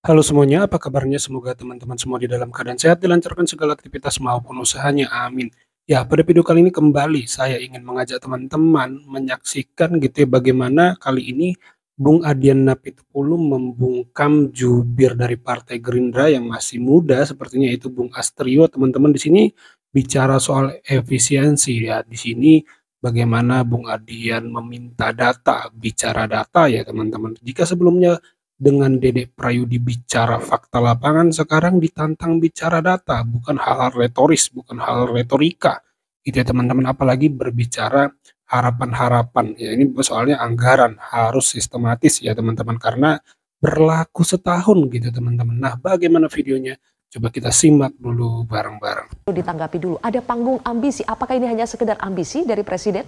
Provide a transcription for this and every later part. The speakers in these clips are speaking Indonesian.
Halo semuanya, apa kabarnya? Semoga teman-teman semua di dalam keadaan sehat, dilancarkan segala aktivitas maupun usahanya, amin. Ya, pada video kali ini kembali saya ingin mengajak teman-teman menyaksikan gitu ya, bagaimana kali ini Bung Adian Napitupulu membungkam jubir dari Partai Gerindra yang masih muda, sepertinya itu Bung Astrio. Teman-teman di sini bicara soal efisiensi ya. Di sini bagaimana Bung Adian meminta data, bicara data ya teman-teman. Jika sebelumnya dengan Dedek Prayudi bicara fakta lapangan, sekarang ditantang bicara data, bukan hal-hal retoris, bukan hal retorika. Gitu ya teman-teman, apalagi berbicara harapan-harapan. Ya ini soalnya anggaran harus sistematis ya teman-teman, karena berlaku setahun gitu teman-teman. Nah, bagaimana videonya? Coba kita simak dulu bareng-bareng. Ditanggapi dulu, ada panggung ambisi, apakah ini hanya sekedar ambisi dari Presiden?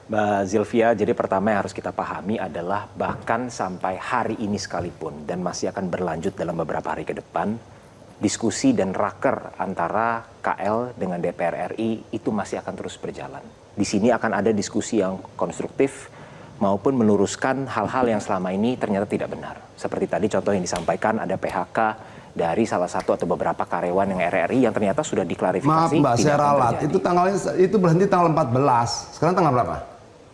Mbak Zilvia, jadi pertama yang harus kita pahami adalah bahkan sampai hari ini sekalipun dan masih akan berlanjut dalam beberapa hari ke depan, diskusi dan raker antara KL dengan DPR RI itu masih akan terus berjalan. Di sini akan ada diskusi yang konstruktif maupun meluruskan hal-hal yang selama ini ternyata tidak benar. Seperti tadi contoh yang disampaikan, ada PHK dari salah satu atau beberapa karyawan yang RRI yang ternyata sudah diklarifikasi. Maaf Mbak, saya ralat. Itu tanggalnya itu berhenti tanggal 14. Sekarang tanggal berapa?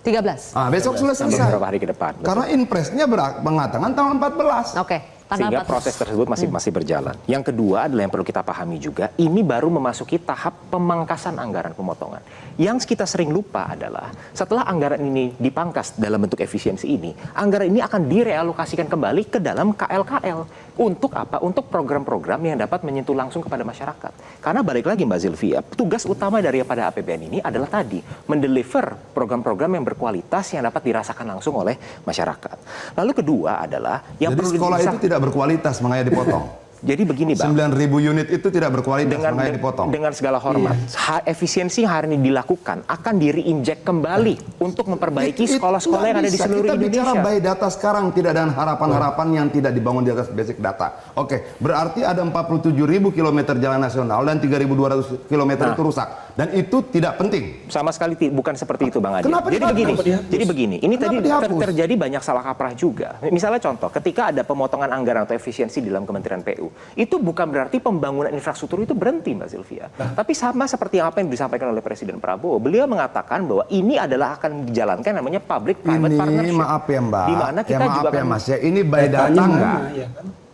13. Besok sudah selesai. Beberapa hari ke depan. Karena impresnya mengatakan tanggal 14. Oke. Sehingga proses tersebut masih berjalan. Yang kedua adalah yang perlu kita pahami juga, ini baru memasuki tahap pemangkasan anggaran pemotongan. Yang kita sering lupa adalah setelah anggaran ini dipangkas dalam bentuk efisiensi ini, anggaran ini akan direalokasikan kembali ke dalam KL-KL. Untuk apa? Untuk program-program yang dapat menyentuh langsung kepada masyarakat. Karena balik lagi Mbak Zilvia, tugas utama daripada APBN ini adalah tadi, mendeliver program-program yang berkualitas yang dapat dirasakan langsung oleh masyarakat. Lalu kedua adalah yang jadi perlu sekolah itu tidak berkualitas, makanya dipotong. Jadi begini Bang, 9.000 unit itu tidak berkualitas, makanya dipotong. Dengan segala hormat, efisiensi yang hari ini dilakukan akan di-reinject kembali untuk memperbaiki sekolah-sekolah yang ada di seluruh Indonesia. Kita bicara by data sekarang, tidak ada harapan-harapan yang tidak dibangun di atas basic data. Oke, berarti ada 47.000 km jalan nasional dan 3.200 km itu rusak. Dan itu tidak penting. Sama sekali bukan seperti itu Bang Adi. Kenapa jadi begini, ini tadi dihapus? terjadi banyak salah kaprah juga. Misalnya contoh, ketika ada pemotongan anggaran atau efisiensi dalam Kementerian PU, itu bukan berarti pembangunan infrastruktur itu berhenti Mbak Zilvia. Tapi sama seperti apa yang disampaikan oleh Presiden Prabowo, beliau mengatakan bahwa ini adalah akan dijalankan namanya public-private partnership. Maaf ya Mbak, di mana kita juga ya Mas ya, ini by data enggak?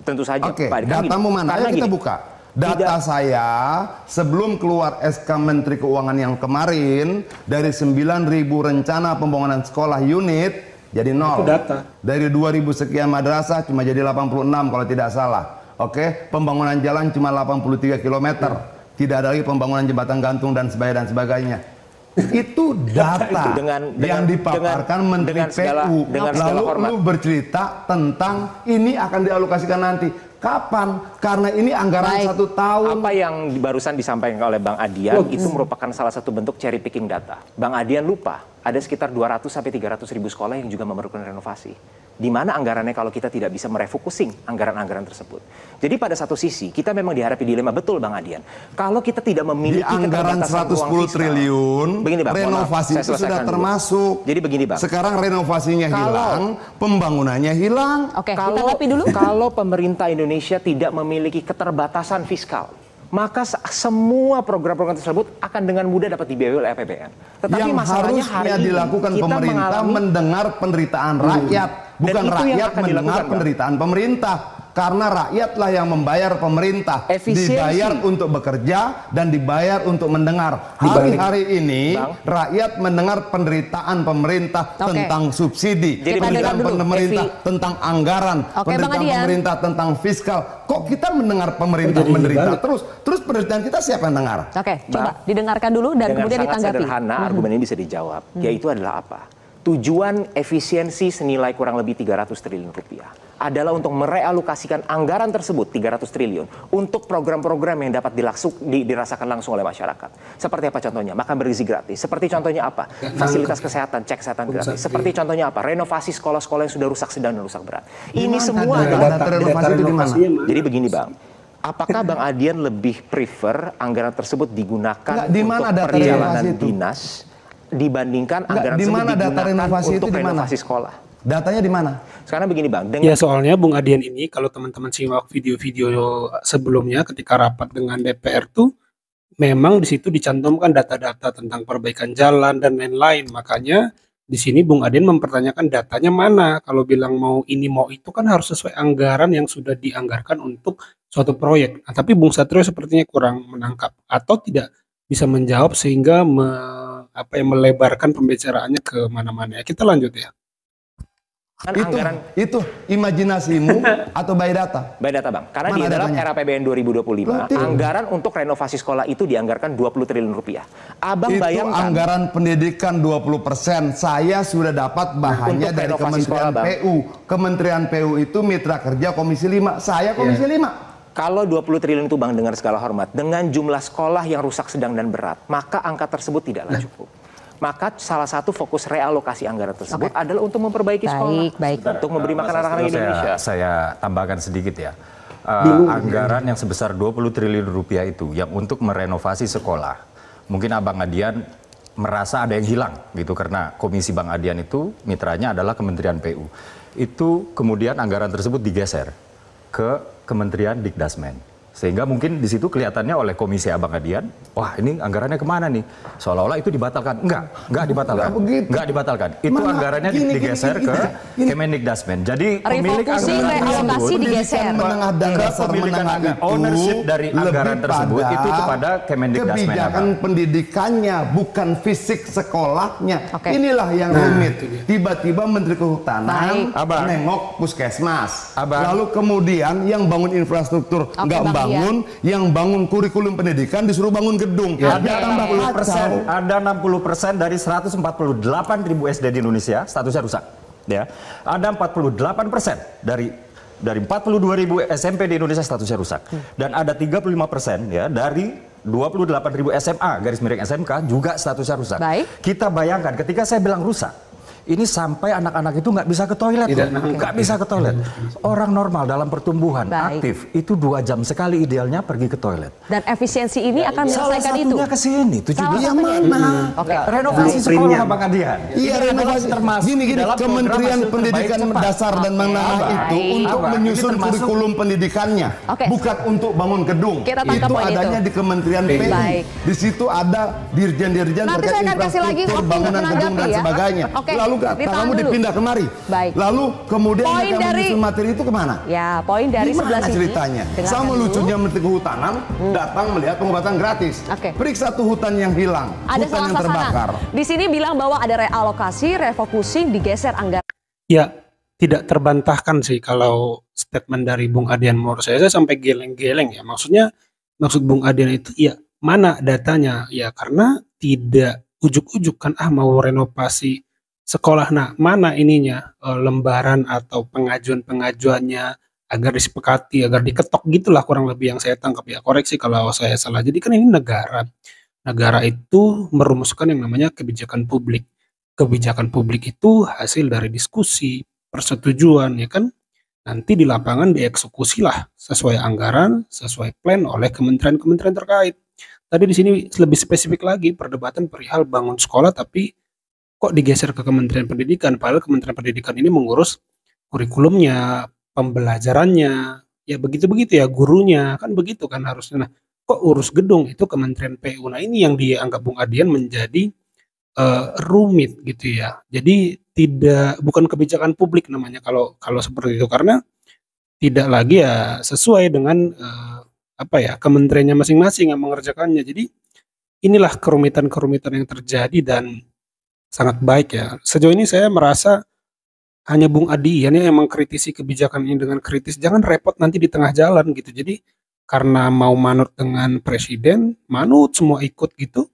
Tentu saja. Oke, datamu mana? Ayo kita buka. Data saya sebelum keluar SK Menteri Keuangan yang kemarin, dari 9.000 rencana pembangunan sekolah unit jadi 0. Itu data. Dari 2.000 sekian madrasah cuma jadi 86 kalau tidak salah. Oke, pembangunan jalan cuma 83 km. Tidak ada lagi pembangunan jembatan gantung dan sebagainya. Itu data yang dipaparkan Menteri PU. Lalu lu bercerita tentang ini akan dialokasikan nanti. Kapan? Karena ini anggaran 1 tahun. Apa yang barusan disampaikan oleh Bang Adian itu merupakan salah satu bentuk cherry picking data. Bang Adian lupa, ada sekitar 200 sampai 300 ribu sekolah yang juga memerlukan renovasi. Di mana anggarannya kalau kita tidak bisa merefocusing anggaran-anggaran tersebut. Jadi pada satu sisi kita memang dihadapi dilema, betul Bang Adian. Kalau kita tidak memiliki di anggaran 110 triliun, begini, Bang, renovasi itu sudah termasuk. Jadi begini Bang. Sekarang renovasinya hilang, pembangunannya hilang. Oke, kita tanggapi dulu. Kalau pemerintah Indonesia tidak memiliki keterbatasan fiskal, maka semua program-program tersebut akan dengan mudah dapat dibiayai oleh APBN. Tetapi yang masalahnya harusnya dilakukan pemerintah mendengar penderitaan rakyat, bukan rakyat mendengar penderitaan pemerintah. Karena rakyatlah yang membayar pemerintah, dibayar untuk bekerja dan dibayar untuk mendengar. Hari-hari ini rakyat mendengar penderitaan pemerintah tentang subsidi, penderitaan pemerintah tentang anggaran, penderitaan pemerintah tentang fiskal. Kok kita mendengar pemerintah menderita terus penderitaan kita siapa yang dengar? Oke, coba didengarkan dulu dan kemudian ditanggapi. Dengan sangat sederhana argumen ini bisa dijawab, yaitu adalah apa? Tujuan efisiensi senilai kurang lebih 300 triliun rupiah adalah untuk merealokasikan anggaran tersebut 300 triliun untuk program-program yang dapat dirasakan langsung oleh masyarakat. Seperti apa contohnya? Makan bergizi gratis. Seperti contohnya apa? Fasilitas kesehatan, cek kesehatan gratis. Seperti contohnya apa? Renovasi sekolah-sekolah yang sudah rusak sedang dan rusak berat. Ini semua data renovasi itu di mana? Jadi begini Bang. Apakah Bang Adian lebih prefer anggaran tersebut digunakan untuk perjalanan dinas dibandingkan anggaran tersebut digunakan untuk renovasi sekolah? Datanya di mana? Sekarang begini Bang, Ya soalnya Bung Adian ini kalau teman-teman simak video-video sebelumnya ketika rapat dengan DPR tuh memang di situ dicantumkan data-data tentang perbaikan jalan dan lain-lain. Makanya di sini Bung Adian mempertanyakan datanya mana. Kalau bilang mau ini mau itu kan harus sesuai anggaran yang sudah dianggarkan untuk suatu proyek. Nah, tapi Bung Satrio sepertinya kurang menangkap atau tidak bisa menjawab sehingga melebarkan pembicaraannya ke mana-mana. Ya, kita lanjut ya. Itu imajinasimu atau by data? By data Bang, karena Mana di dalam datanya? RAPBN 2025 anggaran untuk renovasi sekolah itu dianggarkan 20 triliun rupiah. Abang Itu bayangkan anggaran pendidikan 20%. Saya sudah dapat bahannya Untuk dari renovasi Kementerian sekolah, Bang. PU. Kementerian PU itu mitra kerja Komisi 5. Saya Komisi 5. kalau 20 triliun itu Bang, dengan segala hormat, dengan jumlah sekolah yang rusak sedang dan berat, maka angka tersebut tidaklah cukup. Maka salah satu fokus realokasi anggaran tersebut adalah untuk memperbaiki sekolah, untuk memberi makan anak-anak Indonesia. Saya tambahkan sedikit ya. Anggaran yang sebesar 20 triliun rupiah itu yang untuk merenovasi sekolah. Mungkin Abang Adian merasa ada yang hilang gitu karena Komisi Bang Adian itu mitranya adalah Kementerian PU. Itu kemudian anggaran tersebut digeser ke Kementerian Dikdasmen. Sehingga mungkin di situ kelihatannya oleh Komisi Abang Adian, wah ini anggarannya kemana nih? Seolah-olah itu dibatalkan. Enggak dibatalkan. Enggak dibatalkan. Itu anggarannya digeser ke Kemendikdasmen. Jadi pemilik anggaran realokasi digeser. Menengah dan dasar menengah itu ownership dari anggaran lebih tersebut pada itu kepada Kemendikdasmen. kebijakan pendidikannya, bukan fisik sekolahnya. Inilah yang rumit. Tiba-tiba Menteri Kehutanan nengok puskesmas. Abang. Lalu kemudian yang bangun infrastruktur nggak bangun, yang bangun kurikulum pendidikan disuruh bangun gedung. Ada 60% dari 148 ribu SD di Indonesia statusnya rusak. Ya, ada 48% dari 42 ribu SMP di Indonesia statusnya rusak. Dan ada 35% ya dari 28 ribu SMA garis miring SMK juga statusnya rusak. Baik. Kita bayangkan ketika saya bilang rusak, ini sampai anak-anak itu nggak bisa ke toilet, nggak bisa ke toilet. Orang normal dalam pertumbuhan aktif itu 2 jam sekali idealnya pergi ke toilet. Dan efisiensi ini akan menyelesaikan itu. Salah satunya ke sini, 17 yang mana? Renovasi sekolah Bang Adian. Iya, renovasi termasuk gini Kementerian Pendidikan Dasar dan Menengah itu untuk menyusun kurikulum pendidikannya, bukan untuk bangun gedung. Itu adanya di Kementerian PU. Di situ ada dirjen-dirjen terkait infrastruktur, bangunan gedung dan sebagainya. Lalu kamu dipindah kemari. Lalu kemudian kamu menyusun materi itu kemana? Ya, poin dari sebelah Gimana sini. ceritanya? Sama lucunya Menteri Kehutanan datang melihat pengobatan gratis. Periksa tuh hutan yang hilang, Ada hutan yang salah terbakar. Di sini bilang bahwa ada realokasi, refocusing, digeser anggaran. Ya, tidak terbantahkan sih kalau statement dari Bung Adian menurut saya sampai geleng-geleng ya. Maksud Bung Adian itu ya mana datanya? Ya karena tidak ujuk-ujuk kan mau renovasi sekolah. Nah, mana ininya lembaran atau pengajuannya agar disepakati, agar diketok gitulah kurang lebih yang saya tangkap ya. Koreksi kalau saya salah. Jadi kan ini negara. Negara itu merumuskan yang namanya kebijakan publik. Kebijakan publik itu hasil dari diskusi, persetujuan ya kan. Nanti di lapangan dieksekusilah sesuai anggaran, sesuai plan oleh kementerian-kementerian terkait. Tadi di sini lebih spesifik lagi perdebatan perihal bangun sekolah tapi kok digeser ke Kementerian Pendidikan, padahal Kementerian Pendidikan ini mengurus kurikulumnya, pembelajarannya, ya begitu-begitu ya, gurunya, kan begitu kan harusnya. Nah, kok urus gedung itu Kementerian PU. Nah, ini yang dianggap Bung Adian menjadi rumit gitu ya. Jadi bukan kebijakan publik namanya kalau seperti itu, karena tidak lagi ya sesuai dengan kementeriannya masing-masing yang mengerjakannya. Jadi inilah kerumitan-kerumitan yang terjadi dan sangat baik ya. Sejauh ini saya merasa hanya Bung Adian yang emang kritisi kebijakan ini dengan kritis. Jangan repot nanti di tengah jalan gitu. Jadi karena mau manut dengan presiden, manut semua ikut gitu.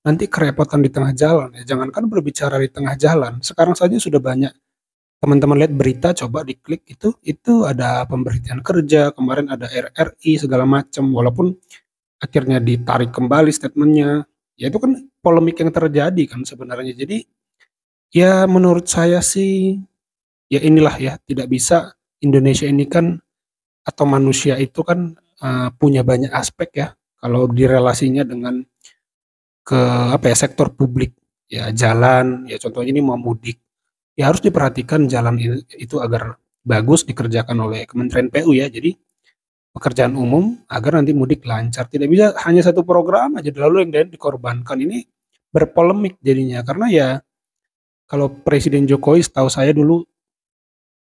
Nanti kerepotan di tengah jalan ya. Jangankan berbicara di tengah jalan. Sekarang saja sudah banyak teman-teman lihat berita, coba diklik itu ada pemberhentian kerja, kemarin ada RRI segala macam, walaupun akhirnya ditarik kembali statementnya. Ya itu kan polemik yang terjadi kan sebenarnya. Jadi ya menurut saya sih ya inilah ya, tidak bisa Indonesia ini kan atau manusia itu kan punya banyak aspek ya. Kalau direlasinya dengan sektor publik ya, jalan ya, contohnya ini mau mudik ya harus diperhatikan jalan itu agar bagus dikerjakan oleh Kementerian PU ya. Jadi pekerjaan umum agar nanti mudik lancar. Tidak bisa hanya satu program aja lalu yang dikorbankan. Ini berpolemik jadinya karena ya kalau Presiden Jokowi setahu saya dulu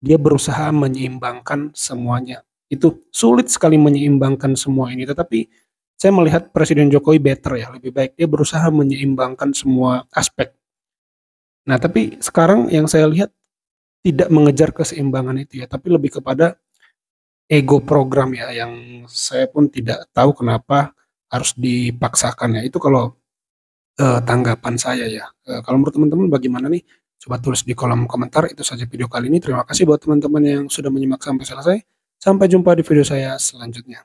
dia berusaha menyeimbangkan semuanya. Itu sulit sekali menyeimbangkan semua ini, tetapi saya melihat Presiden Jokowi better ya, lebih baik dia berusaha menyeimbangkan semua aspek. Nah, tapi sekarang yang saya lihat tidak mengejar keseimbangan itu ya, tapi lebih kepada ego program ya, yang saya pun tidak tahu kenapa harus dipaksakan ya. Itu kalau tanggapan saya ya. Kalau menurut teman-teman bagaimana nih? Coba tulis di kolom komentar. Itu saja video kali ini. Terima kasih buat teman-teman yang sudah menyimak sampai selesai. Sampai jumpa di video saya selanjutnya.